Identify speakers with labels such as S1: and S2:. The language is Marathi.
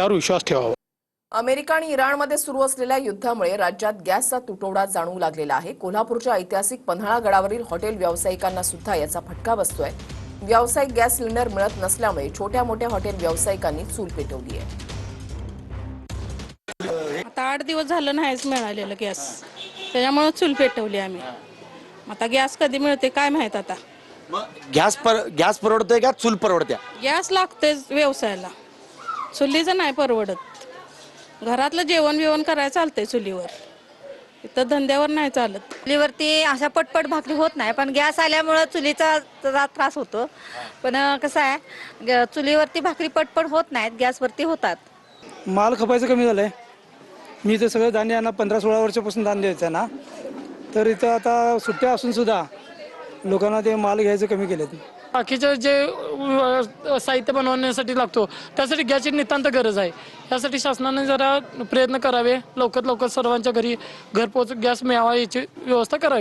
S1: त्यावर विश्वास ठेवावा।
S2: अमेरिका आणि इराणमध्ये सुरू असलेल्या युद्धामुळे राज्यात गॅसचा तुटवडा जाणवू लागलेला आहे। कोल्हापूरच्या ऐतिहासिक पन्हाळा गडावरील हॉटेल व्यावसायिकांना सुद्धा याचा फटका बसतोय। व्यावसायिक गॅस सिलेंडर मिळत नसल्यामुळे छोट्या मोठ्या हॉटेल व्यावसायिकांनी चूल पेटवली आहे।
S3: आता 8 दिवस झालं नाहीच मिळालेलं गॅस, त्याच्यामुळे चूल पेटवली आम्ही। आता गॅस कधी मिळते काय माहित आता।
S4: गॅस परवडतोय का चूल परवडत्या?
S3: गॅस लागते व्यवसायाला, चुलीचं नाही परवडत। घरातलं जेवण बिवण करायला चालतंय चुलीवर, इथं धंद्यावर नाही चालत।
S5: चुलीवरती अशा पटपट भाकरी होत नाही, पण गॅस आल्यामुळे चुलीचा जरा त्रास होतो। पण कसं आहे, चुलीवरती भाकरी पटपट होत नाहीत, गॅसवरती होतात।
S6: माल खपायचं कमी झालंय। मी ते सगळं धान्य यांना 15-16 वर्षापासून धान्य द्यायचं ना, तर इथं आता सुट्ट्या असून सुद्धा लोकांना ते माल घ्यायचं कमी केलेत।
S7: बाकीचे जे साहित्य बनवण्यासाठी लागतो त्यासाठी गॅसची नितांत गरज आहे। यासाठी शासनाने जरा प्रयत्न करावे, लवकर सर्वांच्या घरी घरपोच गॅस मिळावा याची व्यवस्था करावी।